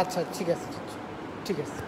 আচ্ছা ঠিক আছে, ঠিক আছে।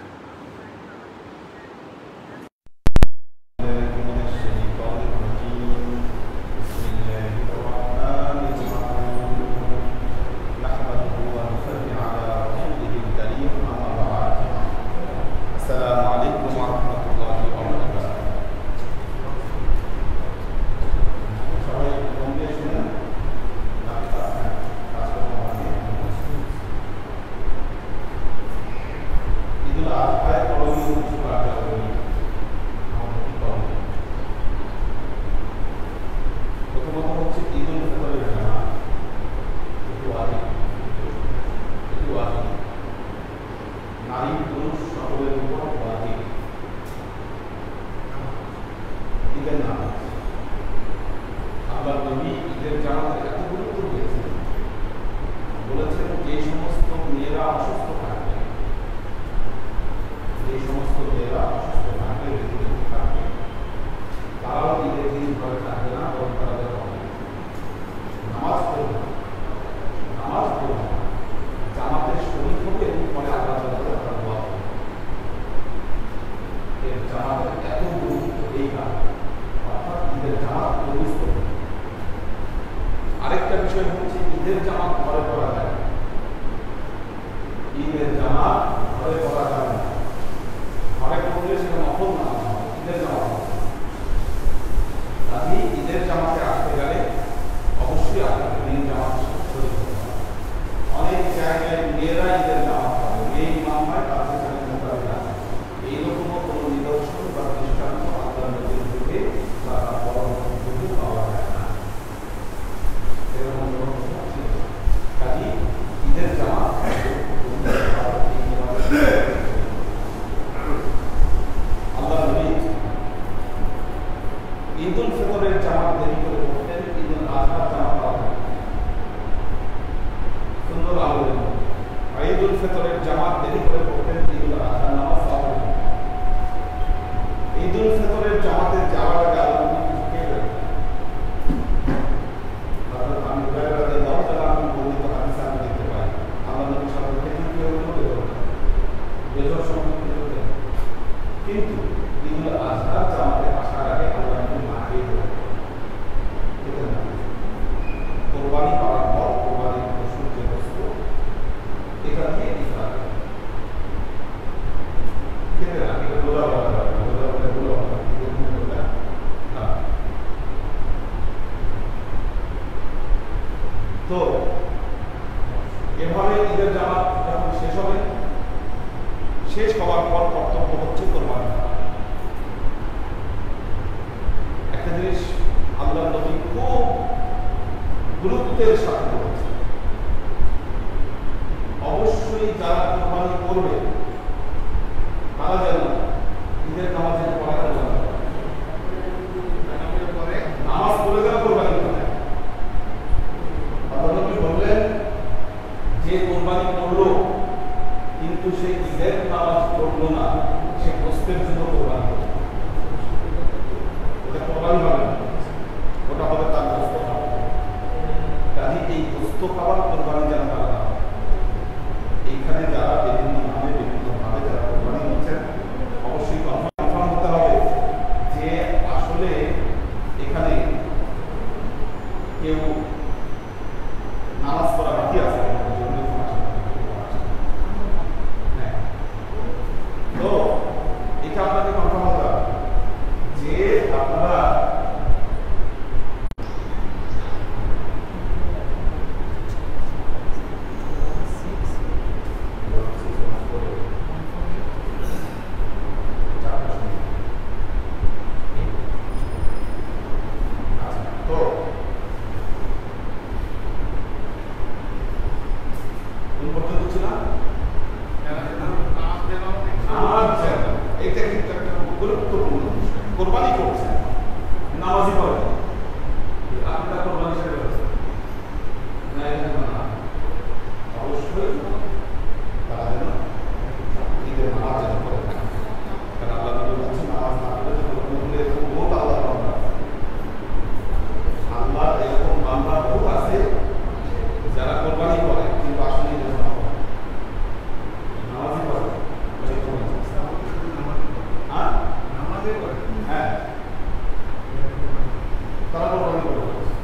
করে ফেলছে।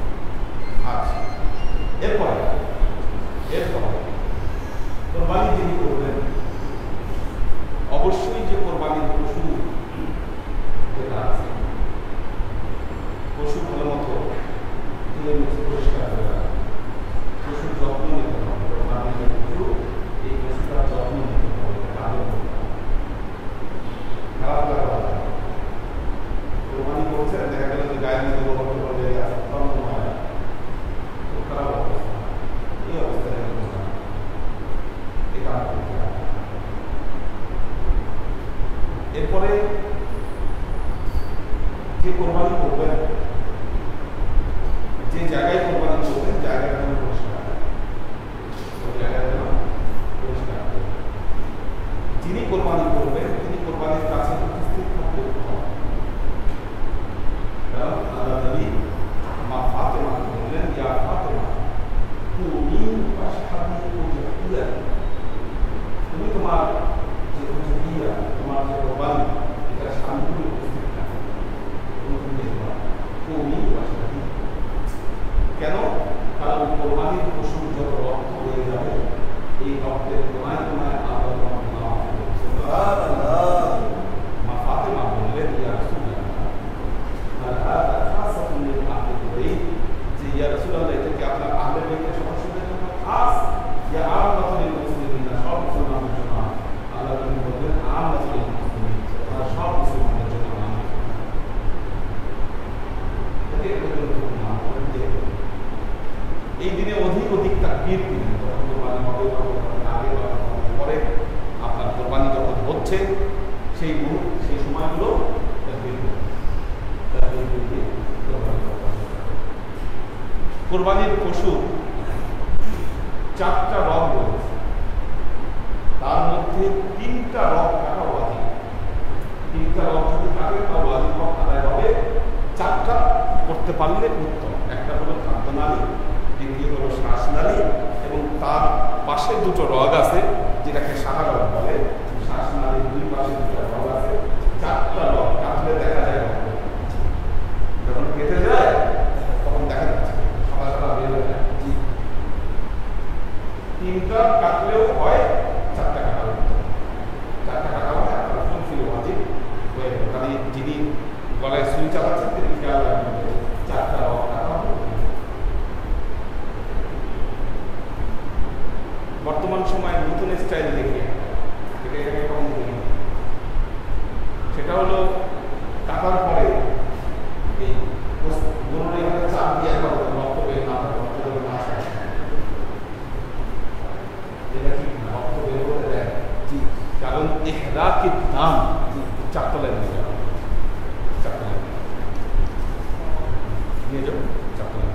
আচ্ছা, এরপরে কোরবানি যিনি করবেন অবশ্যই যে কোরবানির পশু যেটা আছে, পশু ভালো মতো ধুয়ে মুছে পরিষ্কার করে রাখা, পশুর যত্ন নিতে হবে। কোরবানির যে পশু, এই পশুটার যত্ন নিতে হবে, খারাপ লাগা। কোরবানি করছেন, দেখা গেল যে গায়ের মধ্যে গোবর লেগে আছে, তখন হয় খুব খারাপ অবস্থা। এই অবস্থায় এটা এরপরে যে কোরবানি করবেন, যে জায়গায় কোরবানি করবেন, জায়গাটা যেন পরিষ্কার, ওই জায়গাটা যেন পরিষ্কার। যিনি কোরবানি করবেন তিনি কোরবানির কাছে উপস্থিত থাকতে হবে। কারণ আল্লাহ নবী মা ফাতেমাকে বললেন, ইয়া ফাতেমা তুমি তুমি তোমার যে হুজুরিয়া, তোমার যে কোরবানি, এটা শান্তি উপস্থিত থাকে। তুমি কেন? কারণ কোরবানির পশুর যত রক্ত হয়ে যাবে, এই রক্তের কোনায় কোনায় আল্লাহ মা ফাতেমা বললেন, ইয়া রাসূলুল্লাহ, যে ইয়া রাসূলুল্লাহ, এটা কি আপনার আহলে বাইতের সদস্যদের জন্য খাস, ইয়া আমাতুল মুসলিমিন, সব মুসলমানদের জন্য? আল্লাহ নবী বললেন, আমাতুল মুসলিমিন, সব মুসলমানদের জন্য। এই দিনে অধিক তাকবীর দিবেন, যখন কোরবানি হবে বা আগে বা পরে আপনার কোরবানি যখন হচ্ছে, সেই সময়গুলো কোরবানির পশু 4টা রগ রয়েছে, তার মধ্যে 3টা রগ কাটা ওয়াজিব। 3টা রগ যদি কাটে তা ওয়াজিব হক আদায় হবে। 4টা করতে পারলে উত্তম। একটা হলো খাদ্যনালী, দ্বিতীয় হলো শ্বাসনালী, এবং তার পাশে 2টো রগ আছে যেটাকে সাহা রগ বলে। শ্বাসনালীর 2 পাশে 2টা রগ আছে। 4টা রগ কাটলে দেখা যায়, যখন কেটে যায় তখন দেখা যাচ্ছে সাদা সাদা বের হয়ে যায়। 3টা কাটলেও হয়, 4টা কাটা উত্তম। 4টা কাটা হলে আপনার ফুলফিল ওয়াজিব হয়ে গেল। তাহলে যিনি গলায় সুই চালাচ্ছেন তিনি খেয়াল রাখবেন 4টা রগ কাটা হবে। বর্তমান সময়ে নতুন স্টাইল দেখে এটাকে কম দেখি, সেটা হলো কাটার পরে এই গরুর এখানে চাপ দিয়ে রক্ত বের না হয়, রক্ত বের না আসে, এটা ঠিক না, রক্ত বের হতে দেয়। কারণ ইহরাকির দাম 4টা লাইন নিয়ে যাও, 4টা লাইন নিয়ে যাও, 4টা লাইন।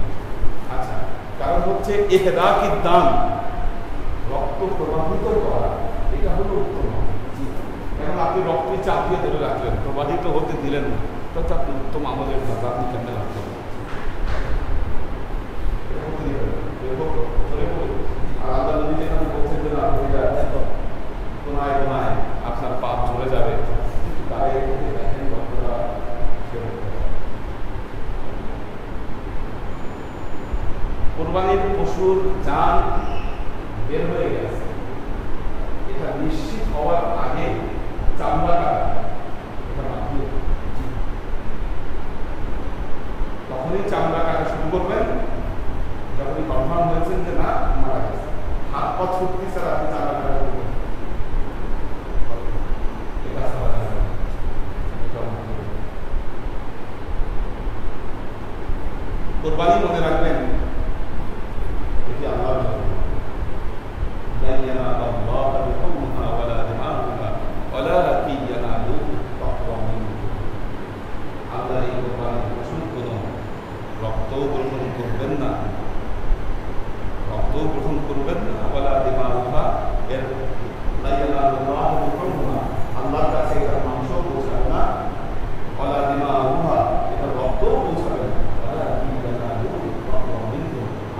আচ্ছা, কারণ হচ্ছে ইহরাকির দাম, রক্ত প্রবাহিত করা, এটা হলো উত্তম। এখন আপনি রক্তে চাপ দিয়ে ধরে রাখলেন, প্রবাহিত হতে দিলেন না, তো আপনি উত্তম আমাদের দাদা আপনি কেমন রাখতে হবে? আর আল্লাহ নবী যেখানে বলছেন যে কোনায় কোনায় আপনার পাপ চলে যাবে, কিন্তু তারা দেখেন রক্তটা কোরবানির পশুর জান বের হয়ে গেছে, এটা নিশ্চিত হওয়ার আগে চামড়া কাটা, এটা মাধ্যমিক, তখনই চামড়া কাটা শুরু করবেন যখনই কনফার্ম হয়েছেন যে না মারা গেছে। হাত পা ছুটতে ছাড়া আপনি চামড়া কাটা শুরু করবেন, এটা কোরবানি মনে রাখবেন এটি আল্লাহর জন্য। আল্লাহ এই কোরবানির পশুর কোনো রক্তও গ্রহণ করবেন না, রক্তও গ্রহণ করবেন না, ওয়ালা দিমাউহা, এর আল্লাহর কাছে এটা মাংস পৌঁছাবে না, ওয়ালা দিমাউহা, এটা রক্তও পৌঁছাবে না,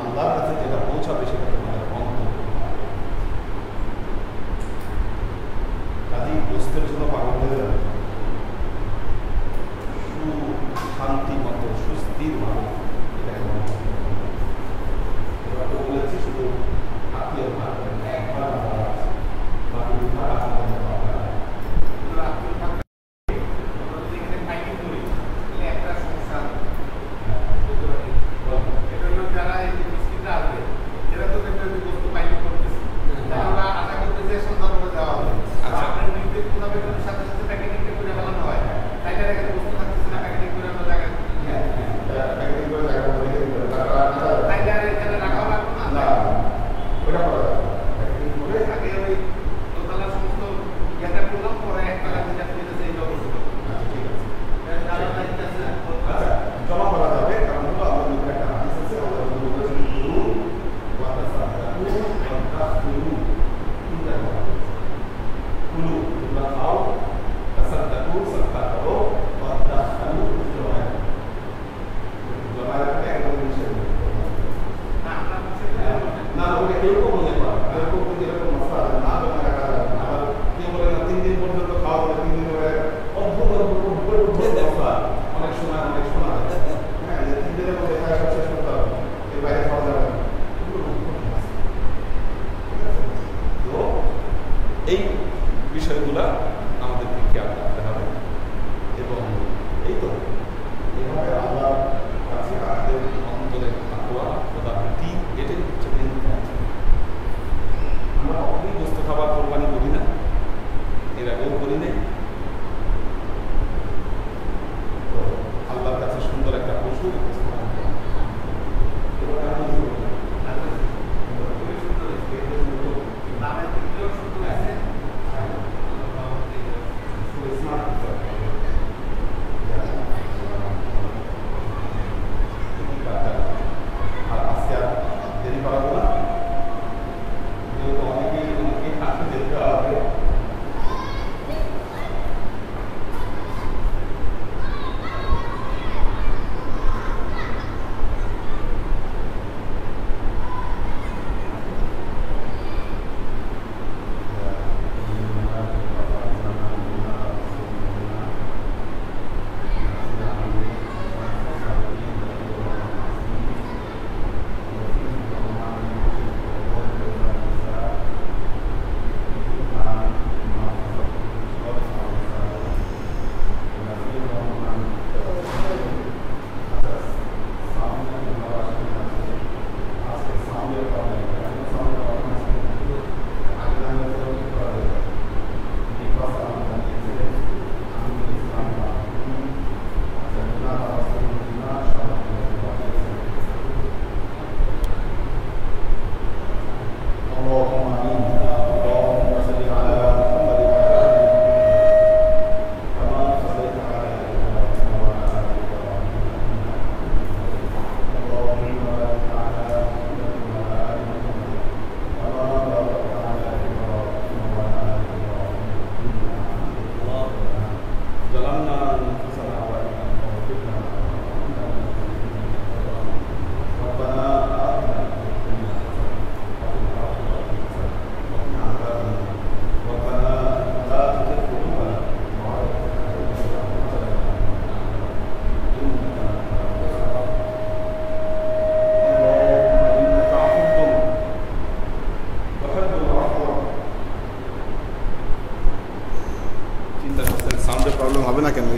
আল্লাহর কাছে যেটা পৌঁছাবে সেটা তোমাদের অন্তর। কাজেই গোস্তের জন্য পাগল হয়ে যাবে, শান্তি মতো সুস্থির ভাবে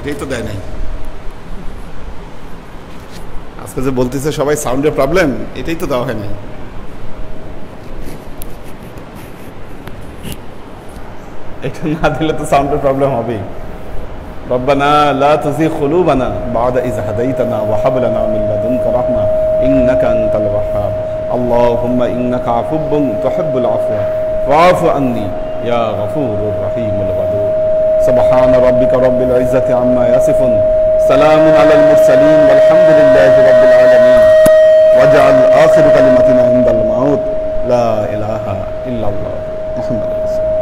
এটাই তো দেয় নাই আজকে যে বলতেছে সবাই সাউন্ডের প্রবলেম, এটাই তো দেওয়া হয় নাই। এটা না দিলে তো সাউন্ডের প্রবলেম হবেই। ربنا لا تزغ قلوبنا بعد إذ هديتنا وهب لنا من لدنك رحمة إنك أنت الوهاب اللهم إنك عفو تحب العفو فاعف عني يا غفور رحيم الودود سبحان ربك رب العزة عما يصفون سلام على المرسلين والحمد لله رب العالمين واجعل آخر كلمتنا عند الموت لا إله إلا الله محمد رسول الله।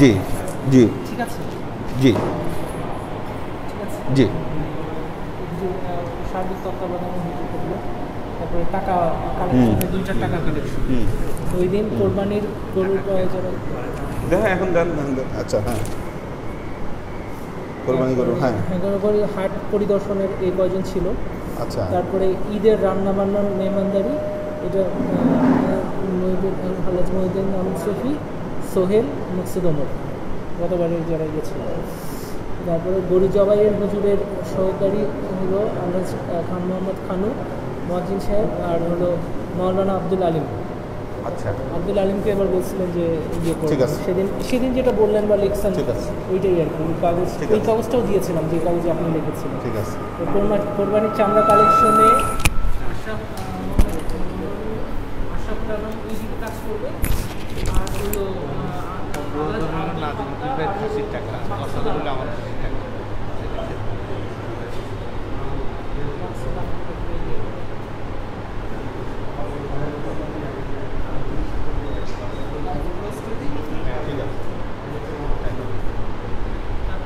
জি জি ঠিক আছে, জি ঠিক আছে, জি সার্বিক তত্ত্বাবধানে হিসেবে করলো। তারপরে টাকা কালেকশনে 2টা টাকা কালেকশন ওই দিন কোরবানির গরুর যারা দেখেন এখন দেন আচ্ছা হ্যাঁ কোরবানি গরু হ্যাঁ গরু হাট পরিদর্শনের এই কয়জন ছিল। আচ্ছা তারপরে ঈদের রান্নাবান্নার মেহমানদারি এটা হালাজ মহিউদ্দিন আহমদ শফি, সোহেল, মকসুদ ওমর গতবারের যারা গিয়েছিল। তারপরে গরু জবাইয়ের হুজুরের সহকারী হলো আলহাজ খান মোহাম্মদ খানু মহাজিন সাহেব, আর হলো মৌলানা আব্দুল আলিম। আচ্ছা আব্দুল আলিমকে এবার বলছিলেন যে ইয়ে ঠিক করবেন, আছে। সেদিন যেটা বললেন বা লিখছেন ঠিক আছে। ওইটাই আর কি কাগজ, ঠিক ওই আছে। কাগজটাও দিয়েছিলাম যে কাগজে আপনি লিখেছিলেন। ঠিক আছে তো কোরবানির চামড়া কালেকশনে আশরাফ আলম ওই দিকে কাজ করবে, আর হলো না 10,000 টাকা 10,000 হলে আমার